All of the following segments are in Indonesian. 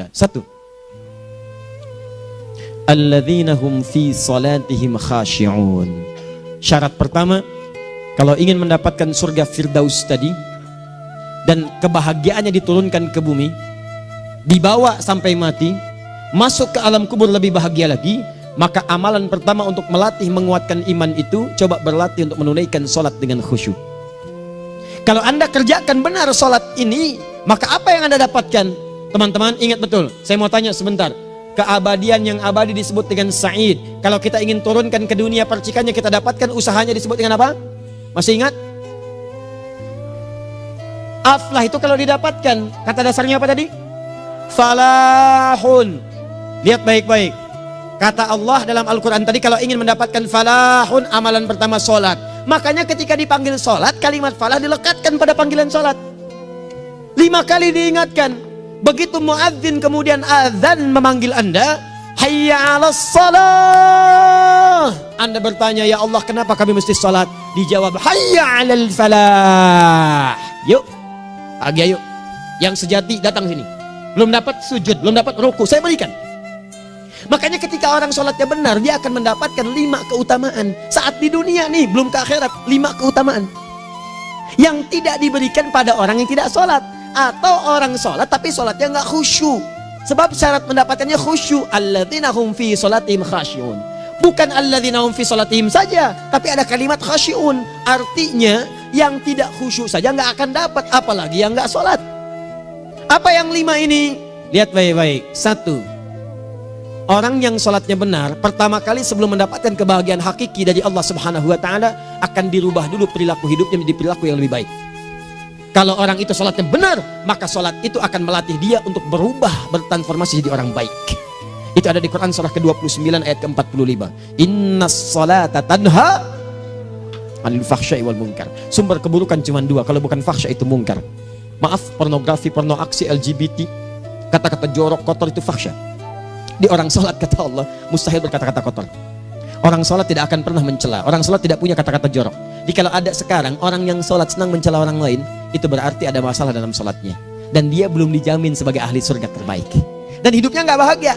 Satu, alladzina hum fi salatihim khashi'un. Syarat pertama, kalau ingin mendapatkan surga Firdaus tadi dan kebahagiaannya diturunkan ke bumi, dibawa sampai mati, masuk ke alam kubur lebih bahagia lagi, maka amalan pertama untuk melatih menguatkan iman itu, coba berlatih untuk menunaikan sholat dengan khusyuk. Kalau Anda kerjakan benar sholat ini, maka apa yang Anda dapatkan? Teman-teman ingat betul, saya mau tanya sebentar. Keabadian yang abadi disebut dengan sa'id. Kalau kita ingin turunkan ke dunia percikannya kita dapatkan, usahanya disebut dengan apa? Masih ingat? Aflah itu kalau didapatkan, kata dasarnya apa tadi? Falahun. Lihat baik-baik. Kata Allah dalam Al-Quran tadi, kalau ingin mendapatkan falahun, amalan pertama sholat. Makanya ketika dipanggil sholat, kalimat falah dilekatkan pada panggilan sholat. 5 kali diingatkan. Begitu muadzin kemudian azan memanggil Anda, hayya 'alas shalah. Anda bertanya, ya Allah kenapa kami mesti sholat? Dijawab, hayya 'alal falah. Yuk, pagi yuk. Yang sejati datang sini. Belum dapat sujud, belum dapat ruku, saya berikan. Makanya ketika orang sholatnya benar, dia akan mendapatkan 5 keutamaan. Saat di dunia nih, belum ke akhirat, 5 keutamaan yang tidak diberikan pada orang yang tidak sholat. Atau orang sholat tapi sholatnya nggak khusyuk. Sebab syarat mendapatkannya khusyuk. Alladzina hum fi sholatihim khasyi'un. Bukan alladzina hum fi sholatihim saja, tapi ada kalimat khasyi'un. Artinya yang tidak khusyuk saja nggak akan dapat, apalagi yang nggak sholat. Apa yang 5 ini? Lihat baik-baik. 1, orang yang sholatnya benar, pertama kali sebelum mendapatkan kebahagiaan hakiki dari Allah Subhanahu wa Ta'ala, akan dirubah dulu perilaku hidupnya menjadi perilaku yang lebih baik. Kalau orang itu sholatnya benar, maka sholat itu akan melatih dia untuk berubah, bertransformasi jadi orang baik. Itu ada di Quran surah ke-29 ayat ke-45. Innas sholata tanha anil fahsya'i wal munkar. Sumber keburukan cuma 2, kalau bukan fahsya itu munkar. Maaf, pornografi, porno aksi, LGBT, kata-kata jorok, kotor itu fahsya. Di orang sholat kata Allah mustahil berkata-kata kotor. Orang sholat tidak akan pernah mencela. Orang sholat tidak punya kata-kata jorok. Jadi kalau ada sekarang orang yang sholat senang mencela orang lain, itu berarti ada masalah dalam sholatnya. Dan dia belum dijamin sebagai ahli surga terbaik. Dan hidupnya nggak bahagia.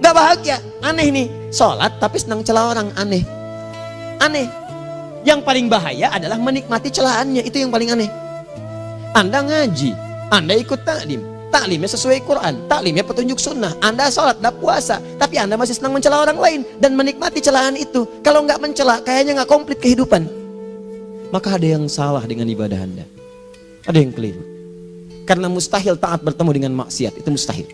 Nggak bahagia. Aneh nih. Sholat tapi senang celah orang. Aneh. Aneh. Yang paling bahaya adalah menikmati celahannya. Itu yang paling aneh. Anda ngaji. Anda ikut taklim. Taklimnya sesuai Quran, taklimnya petunjuk sunnah. Anda sholat, Anda puasa, tapi Anda masih senang mencela orang lain dan menikmati celahan itu. Kalau nggak mencela, kayaknya nggak komplit kehidupan. Maka ada yang salah dengan ibadah Anda. Ada yang keliru. Karena mustahil taat bertemu dengan maksiat, itu mustahil.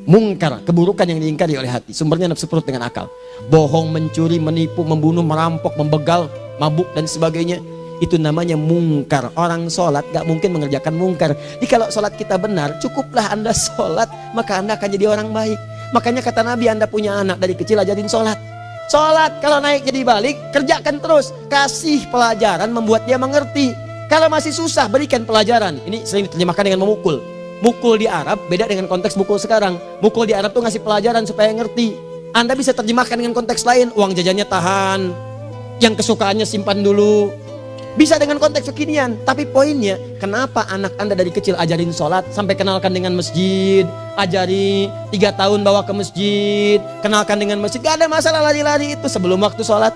Mungkar, keburukan yang diingkari oleh hati, sumbernya nafsu perut dengan akal. Bohong, mencuri, menipu, membunuh, merampok, membegal, mabuk dan sebagainya. Itu namanya mungkar. Orang sholat gak mungkin mengerjakan mungkar. Jadi kalau sholat kita benar, cukuplah Anda sholat, maka Anda akan jadi orang baik. Makanya kata Nabi, Anda punya anak dari kecil ajarin sholat. Sholat, kalau naik jadi balik, kerjakan terus. Kasih pelajaran membuat dia mengerti. Kalau masih susah, berikan pelajaran. Ini sering diterjemahkan dengan memukul. Mukul di Arab beda dengan konteks mukul sekarang. Mukul di Arab tuh ngasih pelajaran supaya ngerti. Anda bisa terjemahkan dengan konteks lain. Uang jajannya tahan, yang kesukaannya simpan dulu. Bisa dengan konteks kekinian, tapi poinnya kenapa anak Anda dari kecil ajarin sholat sampai kenalkan dengan masjid, ajari 3 tahun bawa ke masjid, kenalkan dengan masjid, gak ada masalah lari-lari itu sebelum waktu sholat.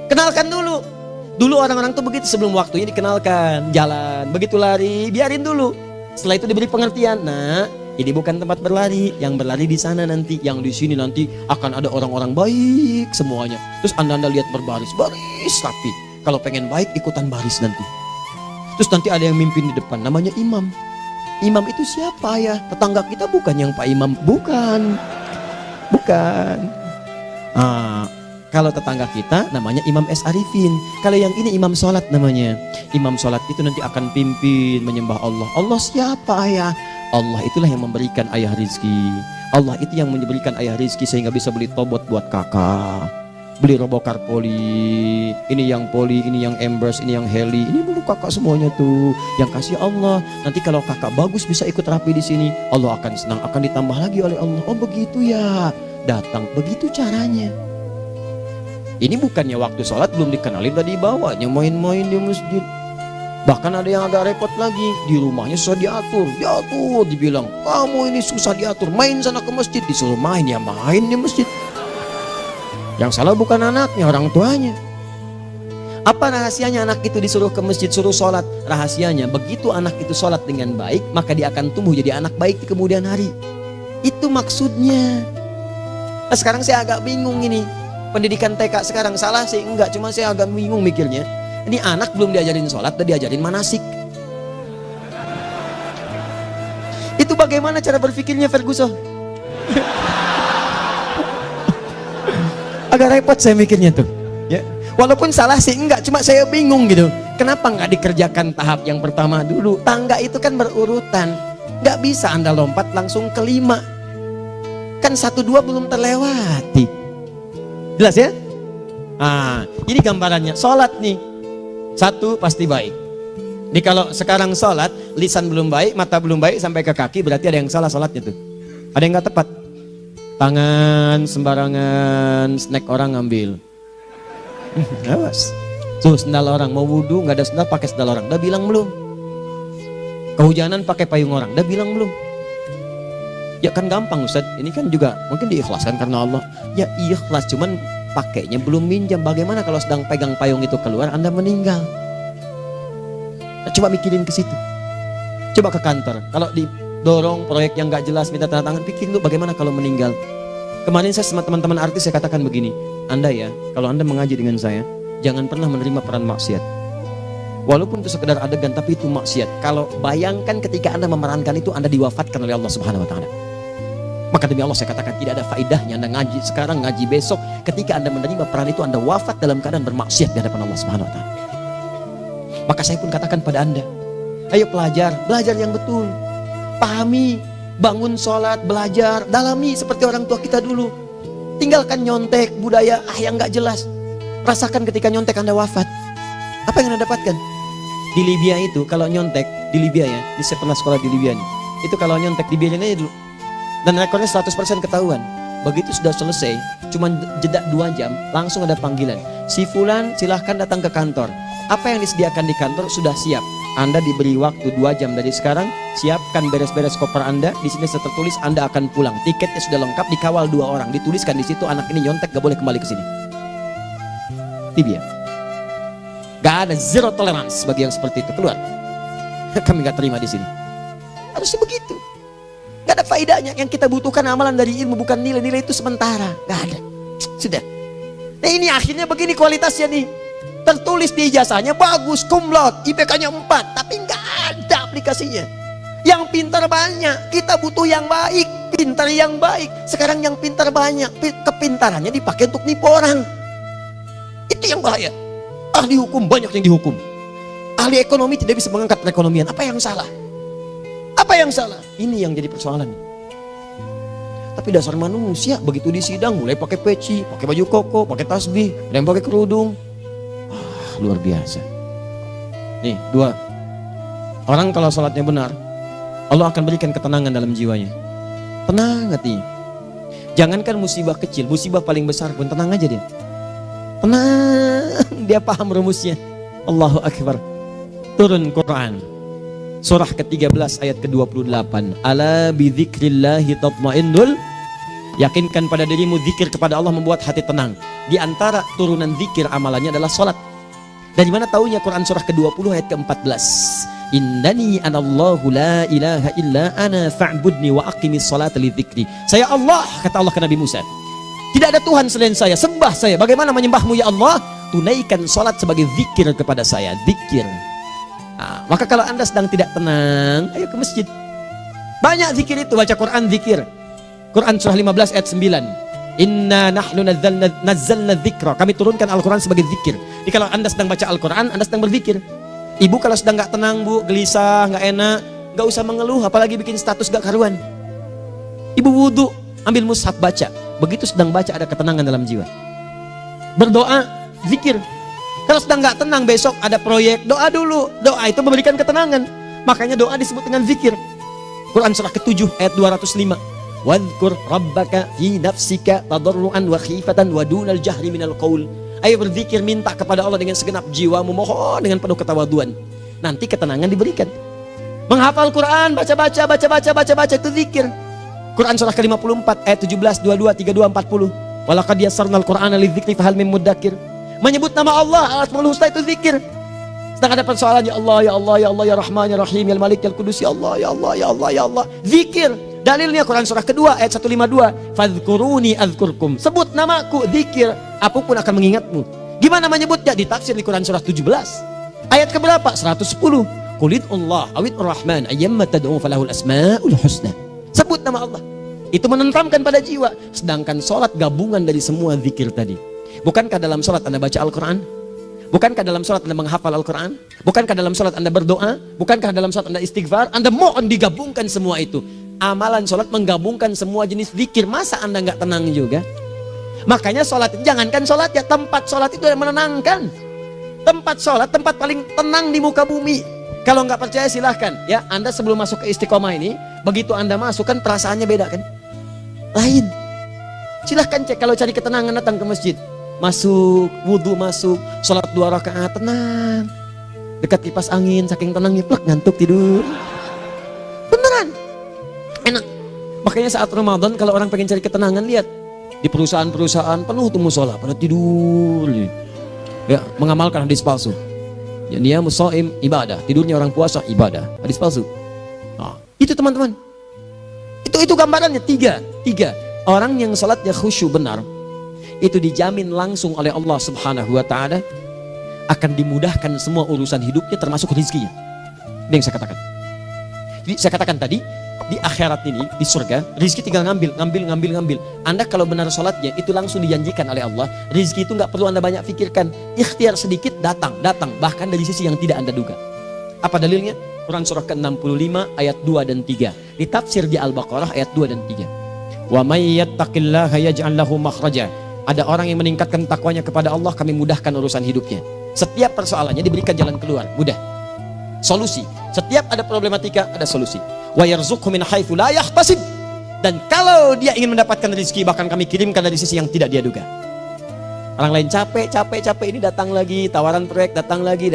Kenalkan dulu. Dulu orang-orang tuh begitu, sebelum waktunya dikenalkan, jalan, begitu lari, biarin dulu. Setelah itu diberi pengertian, nah ini bukan tempat berlari, yang berlari di sana nanti, yang di sini nanti akan ada orang-orang baik semuanya. Terus Anda lihat berbaris, baris rapi. Kalau pengen baik ikutan baris nanti. Terus nanti ada yang mimpin di depan, namanya imam. Imam itu siapa ya? Tetangga kita bukan yang Pak Imam, bukan. Bukan. Kalau tetangga kita namanya Imam S. Arifin. Kalau yang ini imam sholat namanya. Imam sholat itu nanti akan pimpin menyembah Allah. Allah siapa ya? Allah itulah yang memberikan ayah rizki. Allah itu yang memberikan ayah rizki sehingga bisa beli tobot buat kakak, beli robokar poli, ini yang poli, ini yang embers, ini yang heli, ini dulu kakak semuanya tuh yang kasih Allah. Nanti kalau kakak bagus bisa ikut rapi di sini, Allah akan senang, akan ditambah lagi oleh Allah. Oh begitu ya, datang begitu caranya. Ini bukannya waktu sholat belum dikenalin tadi bawanya main-main di masjid. Bahkan ada yang agak repot lagi, di rumahnya susah diatur, dibilang, kamu ini susah diatur, main sana ke masjid, disuruh main, ya main di masjid. Yang salah bukan anaknya, orang tuanya. Apa rahasianya anak itu disuruh ke masjid, suruh sholat? Rahasianya, begitu anak itu sholat dengan baik, maka dia akan tumbuh jadi anak baik di kemudian hari. Itu maksudnya. Nah, sekarang saya agak bingung ini, pendidikan TK sekarang salah sih? Enggak, cuma saya agak bingung mikirnya. Ini anak belum diajarin sholat, udah diajarin manasik. Itu bagaimana cara berpikirnya Ferguson? Agak repot saya mikirnya tuh. Ya, walaupun salah sih enggak, cuma saya bingung gitu. Kenapa nggak dikerjakan tahap yang pertama dulu? Tangga itu kan berurutan, nggak bisa Anda lompat langsung ke 5. Kan 1, 2 belum terlewati. Jelas ya? Ah, ini gambarannya. Sholat nih. 1 pasti baik. Jadi kalau sekarang sholat, lisan belum baik, mata belum baik sampai ke kaki, berarti ada yang salah sholatnya tuh. Ada yang nggak tepat. Tangan sembarangan, snack orang ngambil. Awas. Tuh sendal orang, mau wudhu nggak ada sendal, pakai sendal orang. Udah bilang belum? Kehujanan pakai payung orang. Udah bilang belum? Ya kan gampang Ustaz. Ini kan juga mungkin diikhlaskan karena Allah. Ya ikhlas, cuman pakainya belum minjam. Bagaimana kalau sedang pegang payung itu keluar, Anda meninggal? Coba mikirin ke situ. Coba ke kantor. Kalau didorong proyek yang nggak jelas, minta tanda tangan, pikirin dulu bagaimana kalau meninggal. Kemarin saya sama teman-teman artis saya katakan begini, Anda ya, kalau Anda mengaji dengan saya, jangan pernah menerima peran maksiat. Walaupun itu sekedar adegan, tapi itu maksiat. Kalau bayangkan ketika Anda memerankan itu, Anda diwafatkan oleh Allah Subhanahu Wa Taala. Maka demi Allah saya katakan tidak ada faedahnya Anda ngaji sekarang, ngaji besok. Ketika Anda menerima peran itu, Anda wafat dalam keadaan bermaksiat di hadapan Allah Subhanahu Wa Taala. Maka saya pun katakan pada Anda, ayo belajar yang betul. Pahami, bangun sholat, belajar, dalami seperti orang tua kita dulu. Tinggalkan nyontek, budaya yang gak jelas. Rasakan ketika nyontek Anda wafat. Apa yang Anda dapatkan? Di Libya itu, kalau nyontek, di Libya ya, saya pernah sekolah di Libya nih. Itu kalau nyontek, dibiarin aja dulu. Dan rekornya 100% ketahuan. Begitu sudah selesai, cuma jeda 2 jam, langsung ada panggilan. Si Fulan silahkan datang ke kantor. Apa yang disediakan di kantor sudah siap. Anda diberi waktu 2 jam dari sekarang, siapkan beres-beres koper Anda. Di sini tertulis Anda akan pulang. Tiketnya sudah lengkap, dikawal 2 orang. Dituliskan di situ anak ini nyontek gak boleh kembali ke sini. Libya. Gak ada zero tolerance bagi yang seperti itu, keluar. Kami gak terima di sini. Harusnya begitu. Gak ada faedahnya. Yang kita butuhkan amalan dari ilmu, bukan nilai-nilai itu sementara. Gak ada. Sudah. Nah ini akhirnya begini kualitasnya nih. Tertulis di ijazahnya bagus, cum laude, IPK-nya 4, tapi nggak ada aplikasinya. Yang pintar banyak, kita butuh yang baik, pintar yang baik. Sekarang yang pintar banyak, kepintarannya dipakai untuk nipu orang. Itu yang bahaya. Ahli hukum banyak yang dihukum. Ahli ekonomi tidak bisa mengangkat perekonomian. Apa yang salah? Apa yang salah? Ini yang jadi persoalan. Tapi dasar manusia, begitu di sidang mulai pakai peci, pakai baju koko, pakai tasbih, ada yang pakai kerudung. Luar biasa. Nih 2. Orang kalau sholatnya benar, Allah akan berikan ketenangan dalam jiwanya. Tenang hatinya. Jangankan musibah kecil, musibah paling besar pun tenang aja dia. Tenang, dia paham rumusnya. Allahu Akbar. Turun Quran surah ke-13 ayat ke-28. Ala bidzikrillahi tatmainnul. Yakinkan pada dirimu, zikir kepada Allah membuat hati tenang. Di antara turunan zikir amalannya adalah sholat. Dari mana taunya? Quran surah ke-20 ayat ke-14. Innani anallahu la ilaha illa ana fa'budni wa aqimis salata li dzikri. Saya Allah, kata Allah ke Nabi Musa. Tidak ada Tuhan selain saya, sembah saya. Bagaimana menyembahmu ya Allah? Tunaikan salat sebagai zikir kepada saya, zikir. Nah, maka kalau Anda sedang tidak tenang, ayo ke masjid. Banyak zikir itu, baca Quran zikir. Quran surah 15 ayat 9. Inna nahnu nazzalna dzikra. Kami turunkan Al-Quran sebagai zikir. Jadi kalau Anda sedang baca Al-Quran, Anda sedang berzikir. Ibu kalau sedang gak tenang, Bu, gelisah, gak enak, gak usah mengeluh, apalagi bikin status gak karuan. Ibu wudhu, ambil mushaf baca. Begitu sedang baca ada ketenangan dalam jiwa. Berdoa, zikir. Kalau sedang gak tenang, besok ada proyek, doa dulu. Doa itu memberikan ketenangan. Makanya doa disebut dengan zikir. Quran surah ke-7 ayat 205. Wadhkur rabbaka fi nafsika tadarruan wa khifatan wa dunal jahri minal qaul. Ayo berzikir, minta kepada Allah dengan segenap jiwamu, mohon dengan penuh ketawaduan. nanti ketenangan diberikan. Menghafal Quran, baca itu zikir. Quran surah ke-54 ayat 17, 22, 32, 40. Walaqad yassarnal Qur'ana lidzikri fahal min muddakir. Menyebut nama Allah, Al-Asmaul Husna itu zikir. Sedang ada persoalan, ya Allah, ya Allah, ya Allah, ya Rahman, ya Rahim, ya Malik, ya Qudus, ya Allah, ya Allah, ya Allah, ya Allah. Zikir. Dalilnya Quran surah kedua ayat 152. Fadhkuruni azkurkum. Sebut namaku, zikir. Apapun akan mengingatmu. Gimana menyebutnya? Ditafsir di Quran surah 17. Ayat keberapa? 110. Qulidullah awid rahman ayyamma tad'u falahul asmaul husna. Sebut nama Allah. Itu menenteramkan pada jiwa. Sedangkan sholat gabungan dari semua zikir tadi. Bukankah dalam sholat Anda baca Al-Quran? Bukankah dalam sholat Anda menghafal Al-Quran? Bukankah dalam sholat Anda berdoa? Bukankah dalam sholat Anda istighfar? Anda mohon digabungkan semua itu. Amalan sholat menggabungkan semua jenis zikir. Masa Anda nggak tenang juga? Makanya sholat, jangankan sholat ya, tempat sholat itu yang menenangkan. Tempat sholat, tempat paling tenang di muka bumi. Kalau nggak percaya silahkan ya, Anda sebelum masuk ke Istiqomah ini, begitu Anda masuk kan perasaannya beda kan? Lain. Silahkan cek, kalau cari ketenangan datang ke masjid. Masuk, wudhu masuk, sholat 2 rakaat, tenang. Dekat kipas angin, saking tenangnya, plak, ngantuk tidur. Beneran. Enak. Makanya saat Ramadan kalau orang pengen cari ketenangan, lihat. Di perusahaan-perusahaan penuh tuh musola, pada tidur. Ya, mengamalkan hadis palsu. Ya, dia musoim ibadah, tidurnya orang puasa ibadah, hadis palsu. Nah, itu teman-teman. Itu gambarannya tiga. Orang yang salatnya khusyuk benar, itu dijamin langsung oleh Allah Subhanahu wa taala akan dimudahkan semua urusan hidupnya termasuk rezekinya. Ini yang saya katakan. Jadi saya katakan tadi, di akhirat ini, di surga, rezeki tinggal ngambil. Anda kalau benar sholatnya, itu langsung dijanjikan oleh Allah. Rezeki itu nggak perlu Anda banyak pikirkan. Ikhtiar sedikit, datang. Bahkan dari sisi yang tidak Anda duga. Apa dalilnya? Quran surah ke-65 ayat 2 dan 3. Ditafsir di Al-Baqarah ayat 2 dan 3. Wa may yattaqillaha yaj'al lahu makhraja. Ada orang yang meningkatkan takwanya kepada Allah, kami mudahkan urusan hidupnya. Setiap persoalannya diberikan jalan keluar, mudah. Solusi. Setiap ada problematika, ada solusi. Wa yarzuqhu min haitsu la yahtasib. Dan kalau dia ingin mendapatkan rezeki, bahkan kami kirimkan dari sisi yang tidak dia duga. Orang lain capek ini datang lagi, tawaran proyek datang lagi.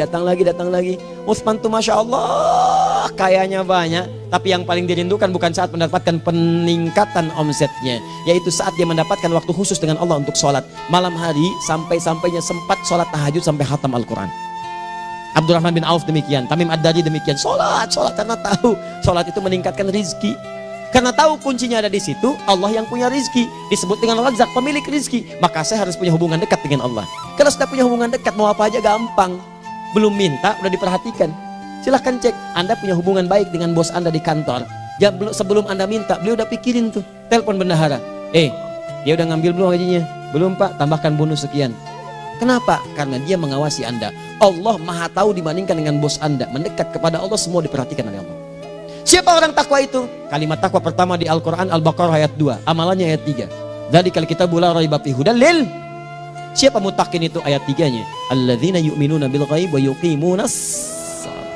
Utsman tuh Masya Allah kayanya banyak, tapi yang paling dirindukan bukan saat mendapatkan peningkatan omsetnya, yaitu saat dia mendapatkan waktu khusus dengan Allah untuk sholat malam hari, sampai-sampainya sempat sholat tahajud sampai khatam Al-Quran. Abdurrahman bin Auf demikian, Tamim Ad-Dari demikian, sholat karena tahu sholat itu meningkatkan rizki. Karena tahu kuncinya ada di situ, Allah yang punya rizki, disebut dengan Razak, pemilik rizki. Maka saya harus punya hubungan dekat dengan Allah. Kalau sudah punya hubungan dekat, mau apa aja gampang. Belum minta, udah diperhatikan. Silahkan cek, Anda punya hubungan baik dengan bos Anda di kantor. Ya, sebelum Anda minta, beliau udah pikirin tuh. Telepon bendahara, dia udah ngambil belum gajinya? Belum Pak, tambahkan bonus sekian. Kenapa? Karena dia mengawasi Anda. Allah maha tahu dibandingkan dengan bos Anda. Mendekat kepada Allah, semua diperhatikan oleh Allah. Siapa orang takwa itu? Kalimat takwa pertama di Al-Quran Al-Baqarah ayat 2, amalannya ayat 3. Dzalikal kitabu la raiba fihi hudal lil. Siapa mutakin itu? Ayat 3-nya. Alladzina yu'minuna bil ghaib wa yuqimunas shalah.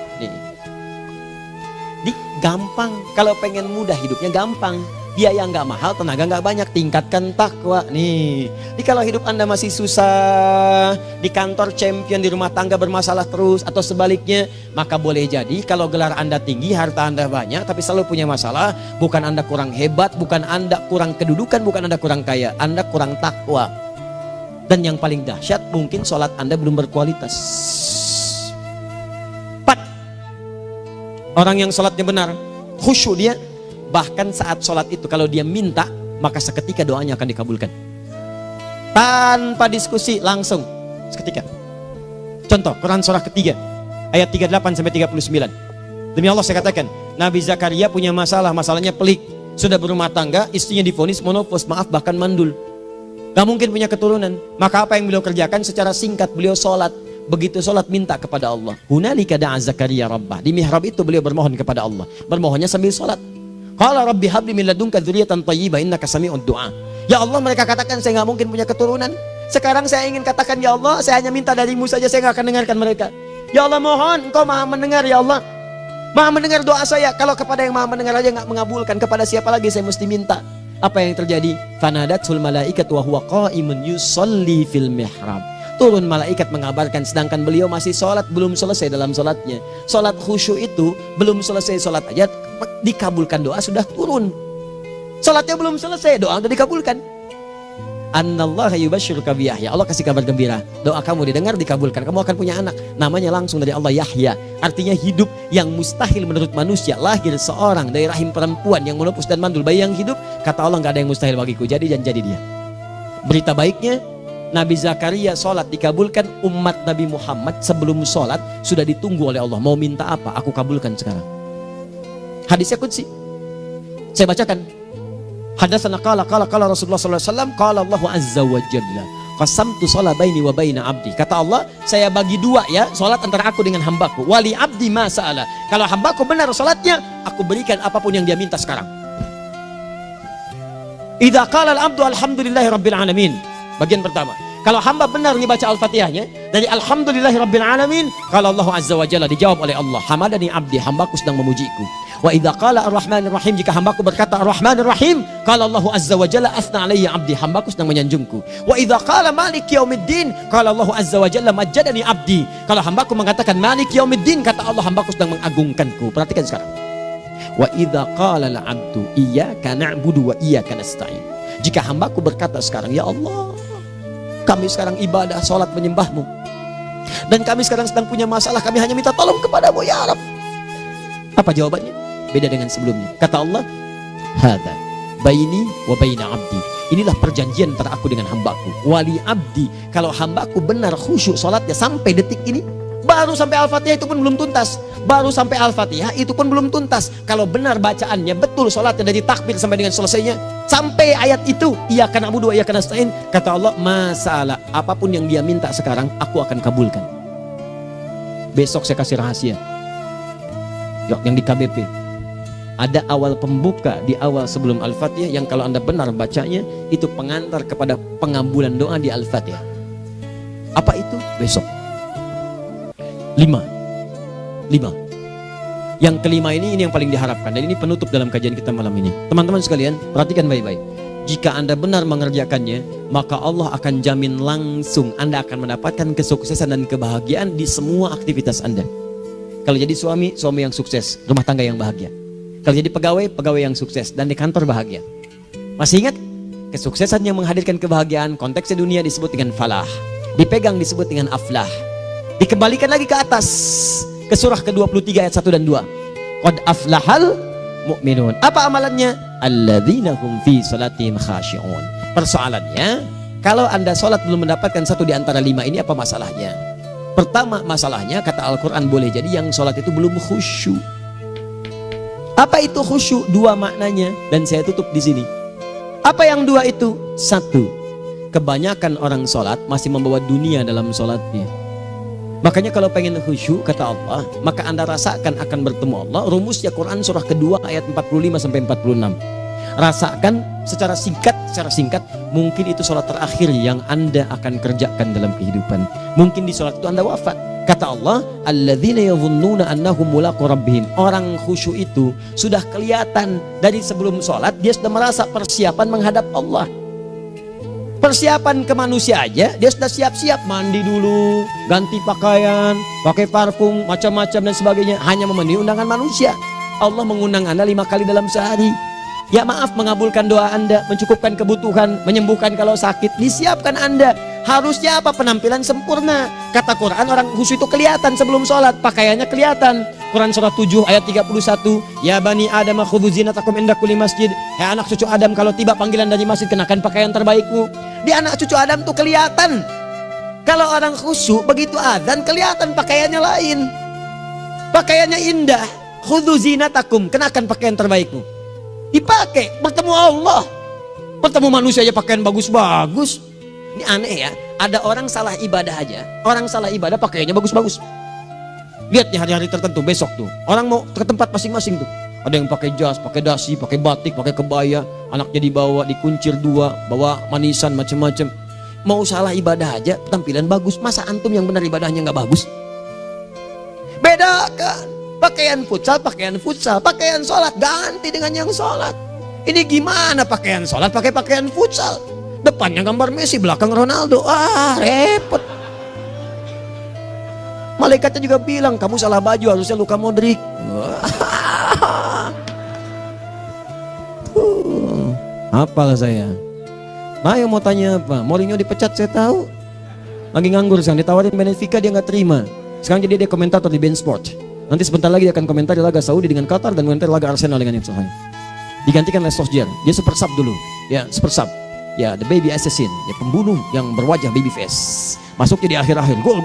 Nih, gampang. Kalau pengen mudah hidupnya gampang. Biaya nggak mahal, tenaga nggak banyak, tingkatkan takwa nih. Jadi kalau hidup Anda masih susah, di kantor champion, di rumah tangga bermasalah terus, atau sebaliknya, maka boleh jadi kalau gelar Anda tinggi, harta Anda banyak, tapi selalu punya masalah. Bukan Anda kurang hebat, bukan Anda kurang kedudukan, bukan Anda kurang kaya, Anda kurang takwa. Dan yang paling dahsyat, mungkin sholat Anda belum berkualitas. 4. Orang yang sholatnya benar, khusyuk dia. Bahkan saat sholat itu kalau dia minta, maka seketika doanya akan dikabulkan. Tanpa diskusi, langsung seketika. Contoh, Quran surah ketiga ayat 38 sampai 39. Demi Allah saya katakan, Nabi Zakaria punya masalah, masalahnya pelik. Sudah berumah tangga, istrinya divonis monopos, maaf bahkan mandul. Gak mungkin punya keturunan. Maka apa yang beliau kerjakan? Secara singkat beliau sholat. Begitu sholat minta kepada Allah. Hunalika da'a Zakaria rabbah. Di mihrab itu beliau bermohon kepada Allah. Bermohonnya sambil sholat. Qala rabbi habli min ladunka dzurriyyatan thayyibah innaka sami'ud du'a. Ya Allah, mereka katakan saya nggak mungkin punya keturunan. Sekarang saya ingin katakan, ya Allah, saya hanya minta darimu saja, saya nggak akan dengarkan mereka. Ya Allah, mohon Engkau maha mendengar, ya Allah. Maha mendengar doa saya. Kalau kepada yang maha mendengar aja nggak mengabulkan, kepada siapa lagi saya mesti minta? Apa yang terjadi? Fanadatul malaikat wa huwa qa'imun yusolli fil mihrab. turun malaikat mengabarkan, sedangkan beliau masih sholat, belum selesai dalam sholatnya. Sholat khusyuk itu belum selesai sholat aja dikabulkan, doa sudah turun. Sholatnya belum selesai, doa sudah dikabulkan. Annallaha yubashshiruka bi Yahya. Allah kasih kabar gembira, doa kamu didengar, dikabulkan, kamu akan punya anak, namanya langsung dari Allah Yahya, artinya hidup yang mustahil menurut manusia. Lahir seorang dari rahim perempuan yang menepus dan mandul, bayi yang hidup, kata Allah nggak ada yang mustahil bagiku, jadi dan jadi dia. Berita baiknya, Nabi Zakaria sholat dikabulkan. Umat Nabi Muhammad sebelum sholat sudah ditunggu oleh Allah, mau minta apa aku kabulkan sekarang. Hadisnya qudsi, saya bacakan. Hadatsana qala Rasulullah sallallahu alaihi wasallam, qala Allahu azza wa jalla, qasamtu shalah baini wa baina abdi. Kata Allah, saya bagi dua ya salat antara aku dengan hambaku. Wali abdi ma sa'ala. Kalau hambaku benar salatnya, aku berikan apapun yang dia minta sekarang. Idza qala al-abdu alhamdulillahi rabbil alamin. Bagian pertama, kalau hamba benar dibaca Al-Fatihahnya dari alhamdulillahi rabbil alamin, kalau Allah azza wa jalla dijawab oleh Allah, hamadani abdi, hambaku sedang memujiku. Wa idza qala ar-rahmanir rahim, jika hambaku berkata ar-rahmanir rahim, qala Allah azza wa jalla asna alayya abdi, hambaku sedang menyanjungku. Wa idza qala maliki yaumiddin, qala Allah azza wa jalla majjadani abdi, kalau hambaku mengatakan maliki yaumiddin, kata Allah hambaku sedang mengagungkanku. Perhatikan sekarang. Wa idza qala al-abdu iyyaka na'budu wa iyyaka nasta'in, jika hambaku berkata sekarang, ya Allah, kami sekarang ibadah, sholat menyembahmu, dan kami sekarang sedang punya masalah, kami hanya minta tolong kepadamu ya Rabb. Apa jawabannya? Beda dengan sebelumnya. Kata Allah, hadza baini wa baina abdi, inilah perjanjian antara aku dengan hambaku. Wali abdi, kalau hambaku benar khusyuk sholatnya sampai detik ini, baru sampai Al-Fatihah itu pun belum tuntas, baru sampai Al-Fatihah itu pun belum tuntas. Kalau benar bacaannya betul, sholatnya dari takbir sampai dengan selesainya, sampai ayat itu, iyyaka na'budu wa iyyaka nasta'in, kata Allah, masalah apapun yang dia minta sekarang aku akan kabulkan. Besok saya kasih rahasia yang di KBP, ada awal pembuka di awal sebelum Al-Fatihah yang kalau anda benar bacanya itu pengantar kepada pengabulan doa di Al-Fatihah. Apa itu? Besok. 5. Yang kelima ini yang paling diharapkan, dan ini penutup dalam kajian kita malam ini. Teman-teman sekalian, perhatikan baik-baik. Jika anda benar mengerjakannya, maka Allah akan jamin langsung anda akan mendapatkan kesuksesan dan kebahagiaan di semua aktivitas anda. Kalau jadi suami, suami yang sukses, rumah tangga yang bahagia. Kalau jadi pegawai, pegawai yang sukses, dan di kantor bahagia. Masih ingat? Kesuksesan yang menghadirkan kebahagiaan, konteksnya dunia disebut dengan falah, dipegang disebut dengan aflah. Dikembalikan lagi ke atas, ke surah ke-23 ayat 1 dan 2. Qad aflahal mu'minun. Apa amalannya? Alladzina hum fi salatihim khashi'un. Persoalannya, kalau anda sholat belum mendapatkan satu di antara 5 ini, apa masalahnya? Pertama masalahnya, kata Al-Quran, boleh jadi yang sholat itu belum khusyuk. Apa itu khusyuk? 2 maknanya, dan saya tutup di sini. Apa yang 2 itu? 1, kebanyakan orang sholat masih membawa dunia dalam sholatnya. Makanya kalau pengen khusyuk, kata Allah, maka anda rasakan akan bertemu Allah. Rumusnya Quran surah kedua ayat 45 sampai 46. Rasakan secara singkat, mungkin itu sholat terakhir yang anda akan kerjakan dalam kehidupan. Mungkin di sholat itu anda wafat. Kata Allah, alladzina yadhunnuna annahum mulaqu rabbihim. Orang khusyuk itu sudah kelihatan dari sebelum sholat, dia sudah merasa persiapan menghadap Allah. Persiapan ke manusia aja, dia sudah siap-siap, mandi dulu, ganti pakaian, pakai parfum, macam-macam dan sebagainya, hanya memenuhi undangan manusia. Allah mengundang anda 5 kali dalam sehari. Ya maaf, mengabulkan doa anda, mencukupkan kebutuhan, menyembuhkan kalau sakit, disiapkan anda. Harusnya apa? Penampilan sempurna. Kata Quran, orang khusyuk itu kelihatan sebelum sholat, pakaiannya kelihatan. Quran surah 7 ayat 31, ya bani Adam khudhu zinatakum inda kulli masjid. Hai anak cucu Adam, kalau tiba panggilan dari masjid, kenakan pakaian terbaikmu. Di anak cucu Adam tuh kelihatan. Kalau orang khusyuk, begitu adzan kelihatan pakaiannya lain. Pakaiannya indah. Khudhu zinatakum, kenakan pakaian terbaikmu. Dipakai, bertemu Allah. Bertemu manusia aja pakaian bagus-bagus. Ini aneh ya, ada orang salah ibadah aja. Orang salah ibadah pakaiannya bagus-bagus. Lihat nih hari-hari tertentu, besok tuh orang mau ke tempat masing-masing tuh. Ada yang pakai jas, pakai dasi, pakai batik, pakai kebaya. Anaknya dibawa, dikuncir 2, bawa manisan macam-macam. Mau salah ibadah aja, tampilan bagus. Masa antum yang benar ibadahnya nggak bagus? Bedakan. Pakaian futsal, pakaian sholat ganti dengan yang sholat. Ini gimana pakaian sholat pakai pakaian futsal? Depannya gambar Messi, belakang Ronaldo. Ah, repot. Malaikatnya juga bilang, kamu salah baju, harusnya Luka Modric. Hafal saya. Nah, yang mau tanya apa? Mourinho dipecat saya tahu. Lagi nganggur sekarang, ditawarin Benfica dia nggak terima. Sekarang jadi dia komentator di BeIN Sport. Nanti sebentar lagi dia akan komentar di laga Saudi dengan Qatar dan komentar laga Arsenal dengan Ipswich. Digantikan oleh Solskjaer. Dia super sub dulu. Ya, super sub. Ya, the baby assassin, ya pembunuh yang berwajah baby face. Masuknya di akhir-akhir, gol.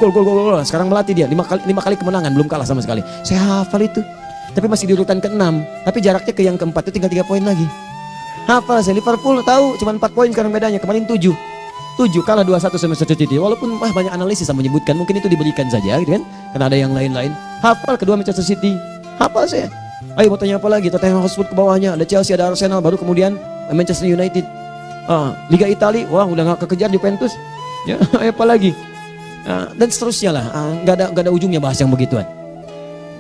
Sekarang melatih dia 5 kali kemenangan, belum kalah sama sekali. Saya hafal itu. Tapi masih di urutan ke-6, tapi jaraknya ke yang keempat itu tinggal 3 poin lagi. Hafal saya. Liverpool tahu cuma 4 poin sekarang bedanya, kemarin 7 kalah 2-1 sama Manchester City. Walaupun banyak analisis yang menyebutkan mungkin itu diberikan saja gitu kan, karena ada yang lain-lain. Hafal kedua Manchester City. Hafal saya. Ayo mau tanya apa lagi? Tottenham Hotspur ke bawahnya, ada Chelsea, ada Arsenal, baru kemudian Manchester United. Liga Italia, wah udah gak kekejar Juventus. Ya, apa lagi? Dan seterusnya lah. Gak ada ujungnya bahas yang begituan.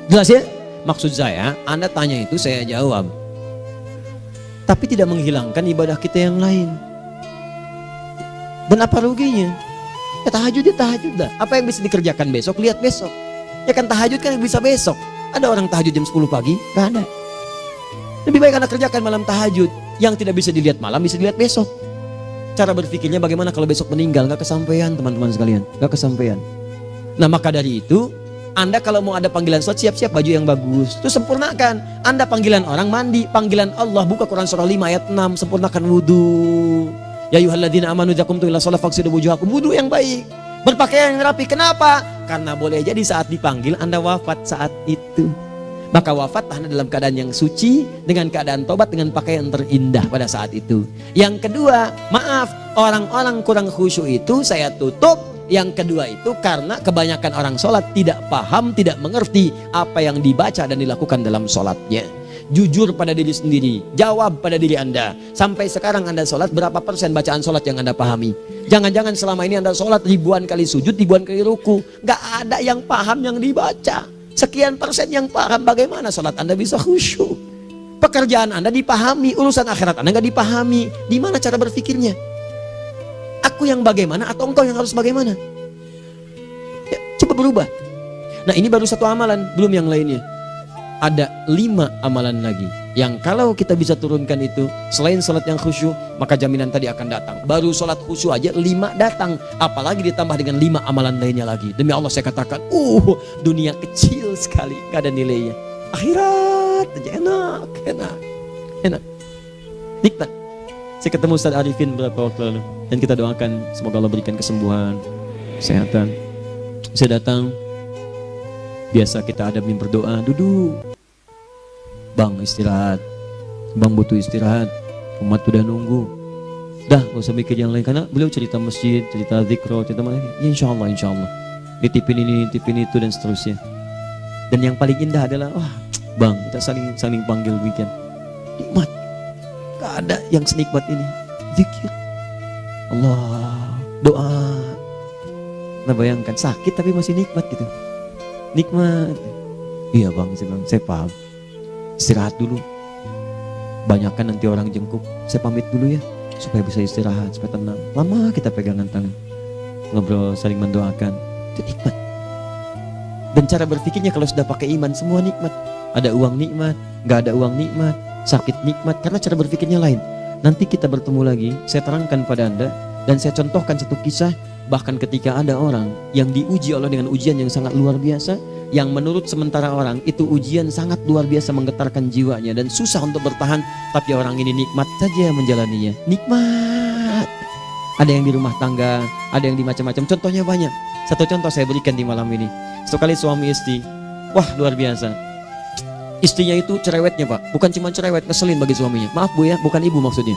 Jelas ya? Maksud saya, Anda tanya itu saya jawab. Tapi tidak menghilangkan ibadah kita yang lain. Dan apa ruginya? Ya tahajud dah. Apa yang bisa dikerjakan besok, lihat besok. Ya kan tahajud kan bisa besok. Ada orang tahajud jam 10 pagi? Gak ada. Lebih baik Anda kerjakan malam tahajud. Yang tidak bisa dilihat malam bisa dilihat besok. Cara berpikirnya bagaimana kalau besok meninggal? Gak kesampaian teman-teman sekalian. Gak kesampaian. Nah maka dari itu, Anda kalau mau ada panggilan sholat, siap-siap baju yang bagus. Itu sempurnakan. Anda panggilan orang mandi, panggilan Allah, buka Quran surah 5 ayat 6, sempurnakan wudu. Ya ayyuhalladzina amanu idza qumtum ila shalah faghsilu wujuhakum, wudu yang baik. Berpakaian yang rapi. Kenapa? Karena boleh jadi saat dipanggil Anda wafat saat itu. Maka wafat Anda dalam keadaan yang suci, dengan keadaan tobat, dengan pakaian terindah pada saat itu. Yang kedua, maaf, orang-orang kurang khusyuk itu saya tutup. Yang kedua itu karena kebanyakan orang sholat tidak paham, tidak mengerti apa yang dibaca dan dilakukan dalam sholatnya. Jujur pada diri sendiri, jawab pada diri Anda. Sampai sekarang Anda sholat, berapa persen bacaan sholat yang Anda pahami? Jangan-jangan selama ini Anda sholat ribuan kali sujud, ribuan kali ruku, gak ada yang paham yang dibaca. Sekian persen yang paham, bagaimana sholat Anda bisa khusyuk? Pekerjaan Anda dipahami, urusan akhirat Anda gak dipahami. Di mana cara berpikirnya? Aku yang bagaimana atau engkau yang harus bagaimana? Ya, coba berubah. Nah ini baru satu amalan, belum yang lainnya. Ada 5 amalan lagi yang kalau kita bisa turunkan itu, selain sholat yang khusyuk, maka jaminan tadi akan datang. Baru sholat khusyuk aja 5 datang, apalagi ditambah dengan 5 amalan lainnya lagi. Demi Allah saya katakan, dunia kecil sekali, gak ada nilainya. Akhirat aja enak, nikmat. Saya ketemu Ustaz Arifin beberapa waktu lalu, dan kita doakan semoga Allah berikan kesembuhan, kesehatan. Saya datang, biasa kita ada berdoa, duduk. Bang istirahat, bang butuh istirahat, umat udah nunggu. Dah gak usah mikir yang lain, karena beliau cerita masjid, cerita zikro, cerita mana. Ya insya Allah. Nitipin ini, nitipin itu dan seterusnya. Dan yang paling indah adalah, bang kita saling panggil weekend. Nikmat, gak ada yang senikmat ini. Zikir, Allah, doa. Nah bayangkan sakit tapi masih nikmat gitu. Nikmat. Iya bang, saya paham. Istirahat dulu. Banyakkan nanti orang jengkuk. Saya pamit dulu ya, supaya bisa istirahat, supaya tenang. Lama kita pegangan tangan, ngobrol, saling mendoakan. Itu nikmat. Dan cara berpikirnya kalau sudah pakai iman, semua nikmat. Ada uang nikmat, gak ada uang nikmat, sakit nikmat. Karena cara berpikirnya lain. Nanti kita bertemu lagi, saya terangkan pada Anda. Dan saya contohkan satu kisah. Bahkan ketika ada orang yang diuji Allah dengan ujian yang sangat luar biasa, yang menurut sementara orang itu ujian sangat luar biasa menggetarkan jiwanya dan susah untuk bertahan, tapi orang ini nikmat saja menjalaninya. Nikmat. Ada yang di rumah tangga, ada yang di macam-macam. Contohnya banyak. Satu contoh saya berikan di malam ini. Sekali suami istri, wah luar biasa. Istrinya itu cerewetnya Pak, bukan cuma cerewet, ngeselin bagi suaminya. Maaf Bu ya, bukan ibu maksudnya.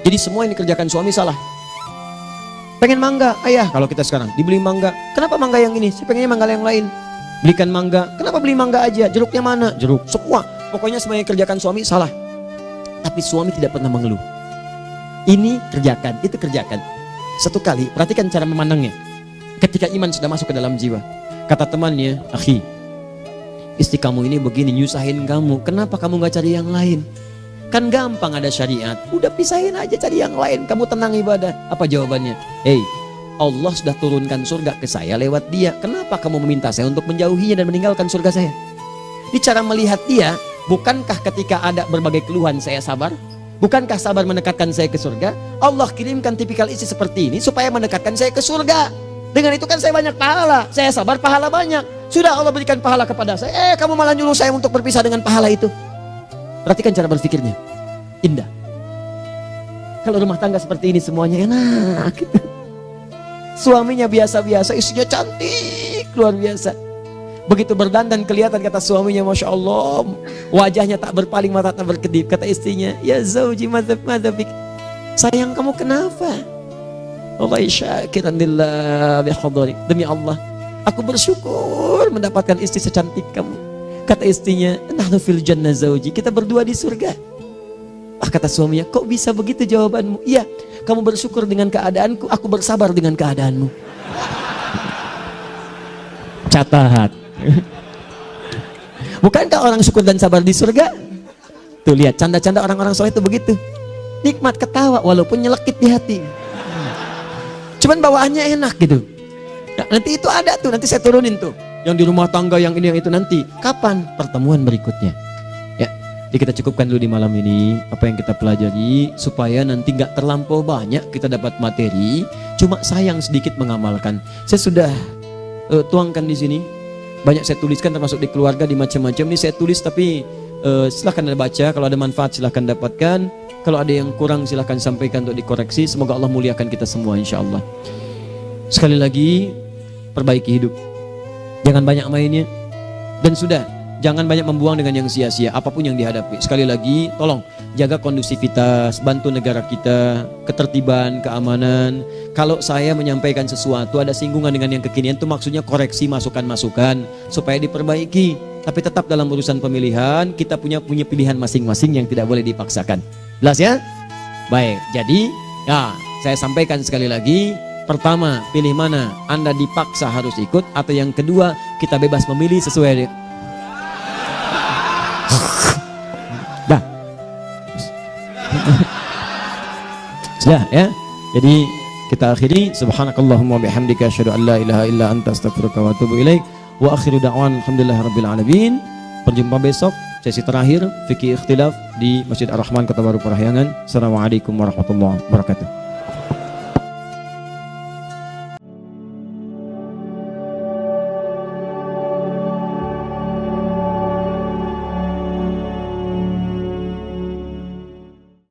Jadi semua yang dikerjakan suami salah. Pengen mangga, ayah kalau kita sekarang dibeli mangga. Kenapa mangga yang ini? Saya pengennya mangga yang lain. Belikan mangga. Kenapa beli mangga aja? Jeruknya mana? Jeruk. Semua. Pokoknya semua yang kerjakan suami salah. Tapi suami tidak pernah mengeluh. Ini kerjakan, itu kerjakan. Satu kali, perhatikan cara memandangnya. Ketika iman sudah masuk ke dalam jiwa. Kata temannya, akhi, istri kamu ini begini, nyusahin kamu. Kenapa kamu gak cari yang lain? Kan gampang ada syariat. Udah pisahin aja, cari yang lain. Kamu tenang ibadah. Apa jawabannya? Hey, Allah sudah turunkan surga ke saya lewat dia. Kenapa kamu meminta saya untuk menjauhinya dan meninggalkan surga saya? Di cara melihat dia, bukankah ketika ada berbagai keluhan saya sabar? Bukankah sabar mendekatkan saya ke surga? Allah kirimkan tipikal istri seperti ini supaya mendekatkan saya ke surga. Dengan itu kan saya banyak pahala. Saya sabar, pahala banyak. Sudah Allah berikan pahala kepada saya. Kamu malah nyuruh saya untuk berpisah dengan pahala itu. Perhatikan cara berpikirnya. Indah. Kalau rumah tangga seperti ini semuanya enak gitu. Suaminya biasa-biasa, istrinya cantik, luar biasa. Begitu berdandan kelihatan, kata suaminya, Masya Allah, wajahnya tak berpaling, mata tak berkedip. Kata istrinya, ya zauji madzabik, sayang kamu kenapa? Allah syakiran lillah bihadari. Demi Allah, aku bersyukur mendapatkan istri secantik kamu. Kata istrinya, nahnu fil jannah zauji, kita berdua di surga. Kata suaminya, kok bisa begitu jawabanmu? Iya, kamu bersyukur dengan keadaanku, aku bersabar dengan keadaanmu. Catat. Bukankah orang syukur dan sabar di surga? Tuh lihat, canda-canda orang-orang soleh itu begitu. Nikmat ketawa walaupun nyelekit di hati. Cuman bawaannya enak gitu. Nah, nanti itu ada tuh, nanti saya turunin tuh. Yang di rumah tangga, yang ini, yang itu nanti. Kapan? Pertemuan berikutnya. Ya, jadi kita cukupkan dulu di malam ini apa yang kita pelajari supaya nanti nggak terlampau banyak kita dapat materi. Cuma sayang sedikit mengamalkan. Saya sudah tuangkan di sini. Banyak saya tuliskan termasuk di keluarga, di macam-macam. Ini saya tulis tapi silahkan Anda baca. Kalau ada manfaat silahkan dapatkan. Kalau ada yang kurang silahkan sampaikan untuk dikoreksi. Semoga Allah muliakan kita semua insya Allah. Sekali lagi, perbaiki hidup. Jangan banyak mainnya. Dan sudah, jangan banyak membuang dengan yang sia-sia apapun yang dihadapi. Sekali lagi, tolong jaga kondusivitas, bantu negara kita, ketertiban, keamanan. Kalau saya menyampaikan sesuatu ada singgungan dengan yang kekinian, itu maksudnya koreksi masukan-masukan supaya diperbaiki. Tapi tetap dalam urusan pemilihan kita punya pilihan masing-masing yang tidak boleh dipaksakan. Jelas ya? Baik, jadi ya saya sampaikan sekali lagi. Pertama, pilih mana? Anda dipaksa harus ikut, atau yang kedua, kita bebas memilih sesuai. Dah. Sudah ya. Jadi kita akhiri. Subhanakallahumma bihamdika asyhadu an la ilaha illa anta astaghfiruka wa atubu ilaik. Wa akhiru da'wan alhamdulillahirabbil alamin. Berjumpa besok sesi terakhir fikih ikhtilaf di Masjid Ar-Rahman Kota Baru Parahyangan. Assalamualaikum warahmatullahi wabarakatuh.